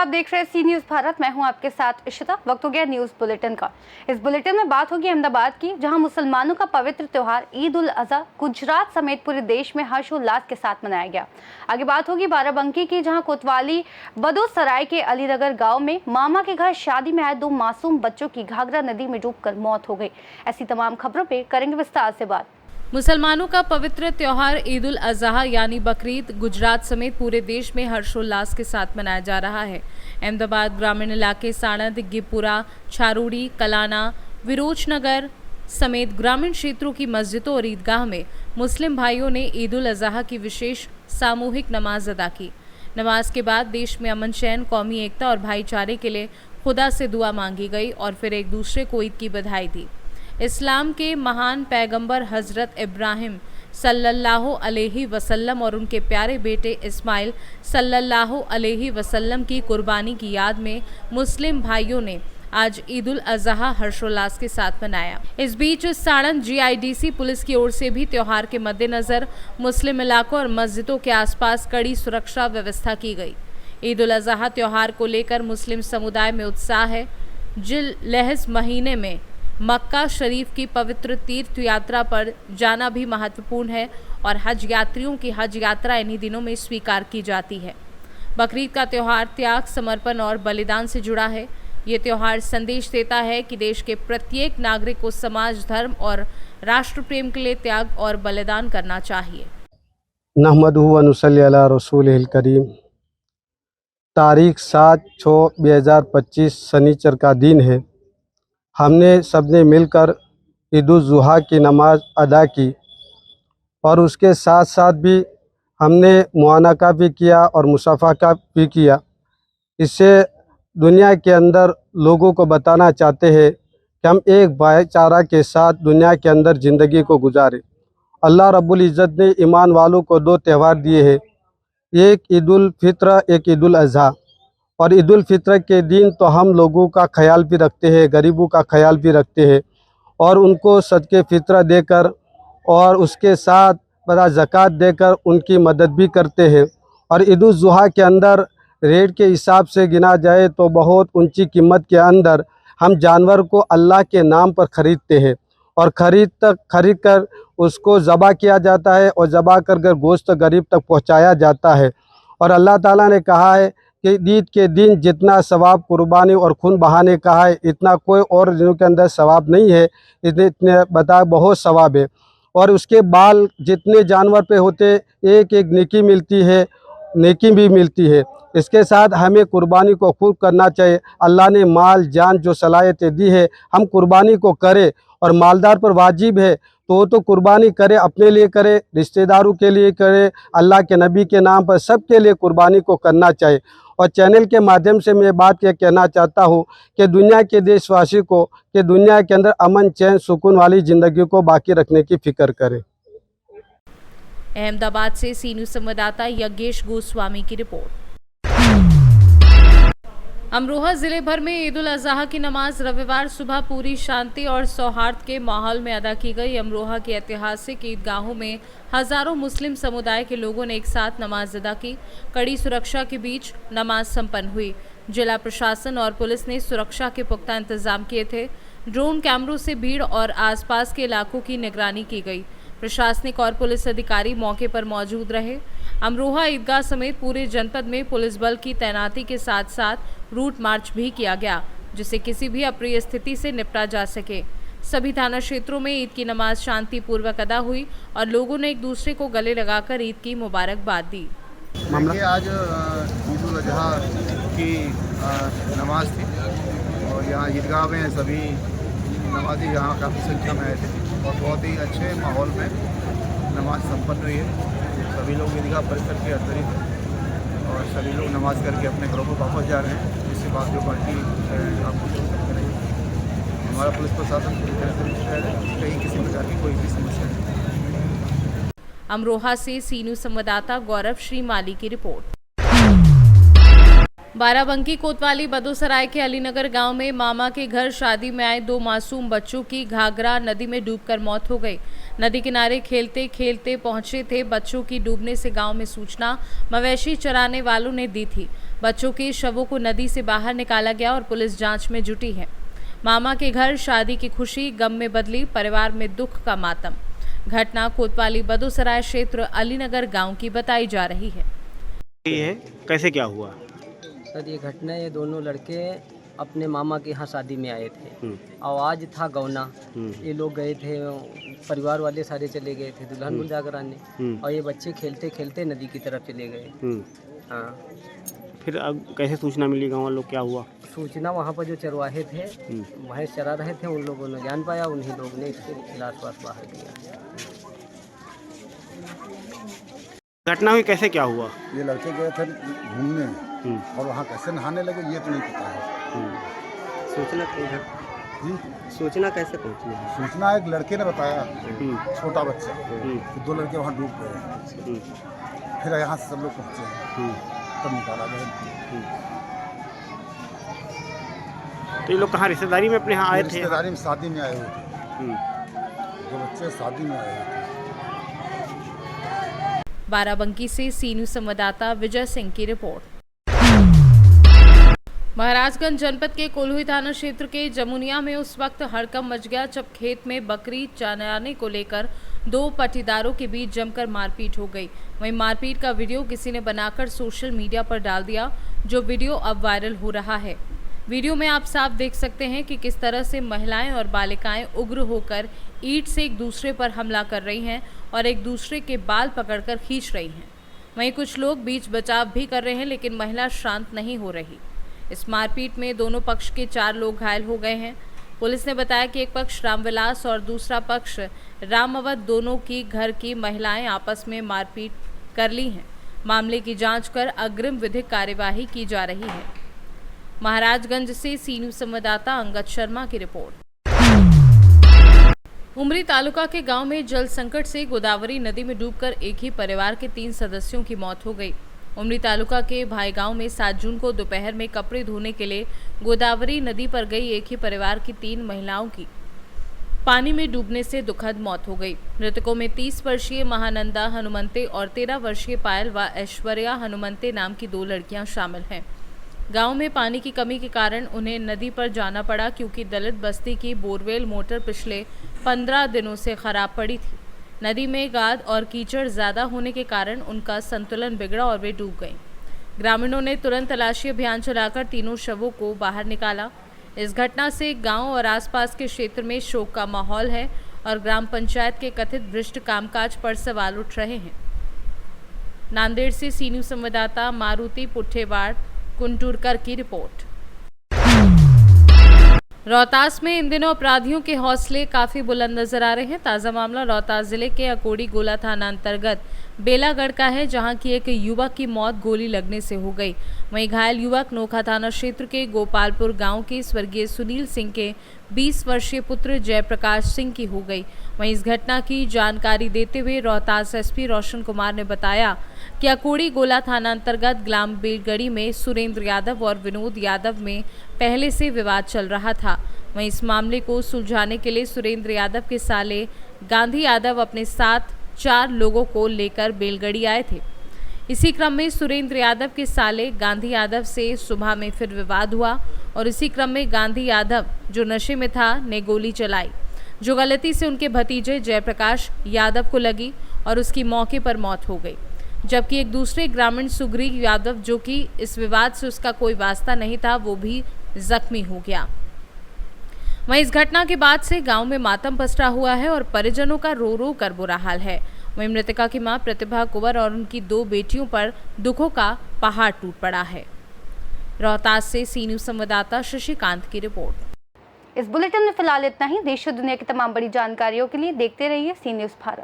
आप देख रहे हैं सी न्यूज भारत। मैं हूं आपके साथ इशिता। वक्त हो गया न्यूज बुलेटिन का। इस बुलेटिन में बात होगी अहमदाबाद की, जहां मुसलमानों का पवित्र त्योहार ईद उल अजहा गुजरात समेत पूरे देश में हर्षोल्लास के साथ मनाया गया। आगे बात होगी बाराबंकी की, जहां कोतवाली बदोसराय के अलीनगर गाँव में मामा के घर शादी में आए 2 मासूम बच्चों की घाघरा नदी में डूबकर मौत हो गई। ऐसी तमाम खबरों पे करेंगे विस्तार से बात। मुसलमानों का पवित्र त्योहार ईद उल अजहा यानी बकरीद गुजरात समेत पूरे देश में हर्षोल्लास के साथ मनाया जा रहा है। अहमदाबाद ग्रामीण इलाके साणंद, गिपुरा, छारूड़ी, कलाना, विरोचनगर समेत ग्रामीण क्षेत्रों की मस्जिदों और ईदगाह में मुस्लिम भाइयों ने ईद उल अजहा की विशेष सामूहिक नमाज अदा की। नमाज के बाद देश में अमन चैन, कौमी एकता और भाईचारे के लिए खुदा से दुआ मांगी गई और फिर एक दूसरे को ईद की बधाई दी। इस्लाम के महान पैगंबर हज़रत इब्राहिम सल्लल्लाहु अलैहि वसल्लम और उनके प्यारे बेटे इस्माइल सल्लल्लाहु अलैहि वसल्लम की कुर्बानी की याद में मुस्लिम भाइयों ने आज ईद उल अजहा हर्षोल्लास के साथ मनाया। इस बीच साणंद GIDC पुलिस की ओर से भी त्योहार के मद्देनजर मुस्लिम इलाकों और मस्जिदों के आसपास कड़ी सुरक्षा व्यवस्था की गई। ईद उल अजहा त्योहार को लेकर मुस्लिम समुदाय में उत्साह है। जिल-लहज महीने में मक्का शरीफ की पवित्र तीर्थ यात्रा पर जाना भी महत्वपूर्ण है और हज यात्रियों की हज यात्रा इन्हीं दिनों में स्वीकार की जाती है। बकरीद का त्यौहार त्याग, समर्पण और बलिदान से जुड़ा है। ये त्यौहार संदेश देता है कि देश के प्रत्येक नागरिक को समाज, धर्म और राष्ट्र प्रेम के लिए त्याग और बलिदान करना चाहिए। नहमदुहु व नुसल्ली अला रसूलिहिल करीम। तारीख 7/6/2025 शनिचर का दिन है। हमने सबने मिलकर ईद उल जुहा की नमाज अदा की और उसके साथ साथ भी हमने मुआनका भी किया और मुसाफा का भी किया। इससे दुनिया के अंदर लोगों को बताना चाहते हैं कि हम एक भाईचारा के साथ दुनिया के अंदर ज़िंदगी को गुजारें। अल्लाह रब्बुल इज़्ज़त ने ईमान वालों को 2 त्यौहार दिए हैं, एक ईद उल फित्र, एक ईद उल अजहा। और ईद उल फित्र के दिन तो हम लोगों का ख्याल भी रखते हैं, गरीबों का ख्याल भी रखते हैं और उनको सदके फित्र देकर और उसके साथ बड़ा ज़कात देकर उनकी मदद भी करते हैं। और ईद उल जुहा के अंदर रेट के हिसाब से गिना जाए तो बहुत ऊंची कीमत के अंदर हम जानवर को अल्लाह के नाम पर ख़रीदते हैं और ख़रीद कर उसको ज़बा किया जाता है और ज़बा कर गोश्त गरीब तक पहुँचाया जाता है। और अल्लाह ताला ने कहा है कि ईद के दिन जितना सवाब कुर्बानी और खून बहाने का है, इतना कोई और दिनों के अंदर सवाब नहीं है। इतने बताए बहुत सवाब है। और उसके बाल जितने जानवर पे होते एक एक नेकी मिलती है, नेकी भी मिलती है। इसके साथ हमें कुर्बानी को खूब करना चाहिए। अल्लाह ने माल जान जो सलाहियतें दी है, हम कुर्बानी को करें और मालदार पर वाजिब है तो वो तो कुर्बानी करे, अपने लिए करे, रिश्तेदारों के लिए करे, अल्लाह के नबी के नाम पर सबके लिए कुर्बानी को करना चाहिए। और चैनल के माध्यम से मैं बात ये कहना चाहता हूँ कि दुनिया के देशवासी को कि दुनिया के अंदर अमन, चैन, सुकून वाली ज़िंदगी को बाकी रखने की फिक्र करें। अहमदाबाद से सी न्यूज़ संवाददाता यज्ञेश गोस्वामी की रिपोर्ट। अमरोहा जिले भर में ईद उल अजहा की नमाज रविवार सुबह पूरी शांति और सौहार्द के माहौल में अदा की गई। अमरोहा के ऐतिहासिक ईदगाहों में हजारों मुस्लिम समुदाय के लोगों ने एक साथ नमाज अदा की। कड़ी सुरक्षा के बीच नमाज संपन्न हुई। जिला प्रशासन और पुलिस ने सुरक्षा के पुख्ता इंतजाम किए थे। ड्रोन कैमरों से भीड़ और आसपास के इलाकों की निगरानी की गई। प्रशासनिक और पुलिस अधिकारी मौके पर मौजूद रहे। अमरोहा ईदगाह समेत पूरे जनपद में पुलिस बल की तैनाती के साथ साथ रूट मार्च भी किया गया, जिससे किसी भी अप्रिय स्थिति से निपटा जा सके। सभी थाना क्षेत्रों में ईद की नमाज शांतिपूर्वक अदा हुई और लोगों ने एक दूसरे को गले लगाकर ईद की मुबारकबाद दी। आज ईद उल अजहा की नमाज थी और यहाँ ईदगाह में सभी नमाजी यहाँ काफ़ी संख्या में आए थे और बहुत ही अच्छे माहौल में नमाज संपन्न हुई है। सभी लोग ईदगाह परिसर के अंदर ही थे और सभी लोग नमाज करके अपने घरों को वापस जा रहे हैं। जिसके बाद जो पार्टी आपको करेगी, हमारा पुलिस प्रशासन पूरी तरह से मुस्तैद है, कहीं किसी प्रकार की कोई भी समस्या नहीं। अमरोहा से सी न्यूज़ संवाददाता गौरव श्रीमाली की रिपोर्ट। बाराबंकी कोतवाली बदोसराय के अलीनगर गांव में मामा के घर शादी में आए 2 मासूम बच्चों की घाघरा नदी में डूबकर मौत हो गई। नदी किनारे खेलते खेलते पहुंचे थे। बच्चों की डूबने से गांव में सूचना मवेशी चराने वालों ने दी थी। बच्चों के शवों को नदी से बाहर निकाला गया और पुलिस जांच में जुटी है। मामा के घर शादी की खुशी गम में बदली, परिवार में दुख का मातम। घटना कोतवाली बदोसराय क्षेत्र अलीनगर गांव की बताई जा रही है। ये है कैसे क्या हुआ? सर ये घटना, ये दोनों लड़के अपने मामा के यहाँ शादी में आए थे और आज था गौना। ये लोग गए थे, परिवार वाले सारे चले गए थे दुल्हन बुला कराने और ये बच्चे खेलते खेलते नदी की तरफ चले गए। हाँ, फिर अब कैसे सूचना मिली गाँव वालों, क्या हुआ? सूचना वहाँ पर जो चरवाहे थे, भैंस चरा रहे थे, उन लोगों ने जान पाया, उन्हीं लोग ने इसके लाश वाश बाहर किया। घटना हुई कैसे क्या हुआ? ये लड़के गए थे घूमने और वहाँ कैसे नहाने लगे ये तो नहीं पता है। सूचना सूचना कैसे पहुँची? सूचना एक लड़के ने बताया, छोटा बच्चा, कि 2 लड़के वहाँ डूब गए। फिर यहाँ से सब लोग पहुँचे, तब निकाला गया। तो ये लोग कहाँ रिश्तेदारी में अपने यहाँ आए थे? रिश्तेदारी में शादी में आए हुए थे, 2 बच्चे शादी में आए हुए थे। बाराबंकी से सी न्यूज़ संवाददाता विजय सिंह की रिपोर्ट। महाराजगंज जनपद के कोल्हुई थाना क्षेत्र के जमुनिया में उस वक्त हड़कंप मच गया जब खेत में बकरी चराने को लेकर 2 पटीदारों के बीच जमकर मारपीट हो गई। वहीं मारपीट का वीडियो किसी ने बनाकर सोशल मीडिया पर डाल दिया, जो वीडियो अब वायरल हो रहा है। वीडियो में आप साफ देख सकते हैं कि किस तरह से महिलाएं और बालिकाएं उग्र होकर ईंट से एक दूसरे पर हमला कर रही हैं और एक दूसरे के बाल पकड़कर खींच रही हैं। वहीं कुछ लोग बीच बचाव भी कर रहे हैं, लेकिन महिला शांत नहीं हो रही। इस मारपीट में दोनों पक्ष के 4 लोग घायल हो गए हैं। पुलिस ने बताया कि एक पक्ष रामविलास और दूसरा पक्ष रामावत, दोनों की घर की महिलाएं आपस में मारपीट कर ली हैं। मामले की जांच कर अग्रिम विधिक कार्यवाही की जा रही है। महाराजगंज से सी न्यूज़ संवाददाता अंगद शर्मा की रिपोर्ट। उमरी तालुका के गांव में जल संकट से गोदावरी नदी में डूबकर एक ही परिवार के 3 सदस्यों की मौत हो गई। उमरी तालुका के भाई गांव में 7 जून को दोपहर में कपड़े धोने के लिए गोदावरी नदी पर गई एक ही परिवार की 3 महिलाओं की पानी में डूबने से दुखद मौत हो गई। मृतकों में 30 वर्षीय महानंदा हनुमंते और 13 वर्षीय पायल व ऐश्वर्या हनुमंते नाम की 2 लड़कियां शामिल हैं। गांव में पानी की कमी के कारण उन्हें नदी पर जाना पड़ा, क्योंकि दलित बस्ती की बोरवेल मोटर पिछले 15 दिनों से खराब पड़ी थी। नदी में गाद और कीचड़ ज्यादा होने के कारण उनका संतुलन बिगड़ा और वे डूब गईं। ग्रामीणों ने तुरंत तलाशी अभियान चलाकर तीनों शवों को बाहर निकाला। इस घटना से गांव और आसपास के क्षेत्र में शोक का माहौल है और ग्राम पंचायत के कथित भ्रष्ट कामकाज पर सवाल उठ रहे हैं। नांदेड़ से सी न्यूज़ संवाददाता मारुति पुट्ठेवाड़ कुंटूरकर की रिपोर्ट। रोहतास में इन दिनों अपराधियों के हौसले काफी बुलंद नजर आ रहे हैं। ताज़ा मामला रोहतास जिले के अकोड़ी गोला थाना अंतर्गत बेलागढ़ का है, जहां की एक युवक की मौत गोली लगने से हो गई। वहीं घायल युवक नोखा थाना क्षेत्र के गोपालपुर गांव के स्वर्गीय सुनील सिंह के 20 वर्षीय पुत्र जयप्रकाश सिंह की हो गई। वहीं इस घटना की जानकारी देते हुए रोहतास एसपी रोशन कुमार ने बताया कि अकोड़ी गोला थाना अंतर्गत ग्राम बेलगढ़ी में सुरेंद्र यादव और विनोद यादव में पहले से विवाद चल रहा था। वहीं इस मामले को सुलझाने के लिए सुरेंद्र यादव के साले गांधी यादव अपने साथ 4 लोगों को लेकर बेलगढ़ी आए थे। इसी क्रम में सुरेंद्र यादव के साले गांधी यादव से सुबह में फिर विवाद हुआ और इसी क्रम में गांधी यादव, जो नशे में था, ने गोली चलाई, जो गलती से उनके भतीजे जयप्रकाश यादव को लगी और उसकी मौके पर मौत हो गई। जबकि एक दूसरे ग्रामीण सुग्रीव यादव, जो कि इस विवाद से उसका कोई वास्ता नहीं था, वो भी जख्मी हो गया। वहीं इस घटना के बाद से गांव में मातम पसरा हुआ है और परिजनों का रो रो कर बुरा हाल है। वहीं मृतका की मां प्रतिभा कुंवर और उनकी 2 बेटियों पर दुखों का पहाड़ टूट पड़ा है। रोहतास से सी न्यूज़ संवाददाता शशिकांत की रिपोर्ट। इस बुलेटिन में फिलहाल इतना ही। देश और दुनिया की तमाम बड़ी जानकारियों के लिए देखते रहिए सी न्यूज़ भारत।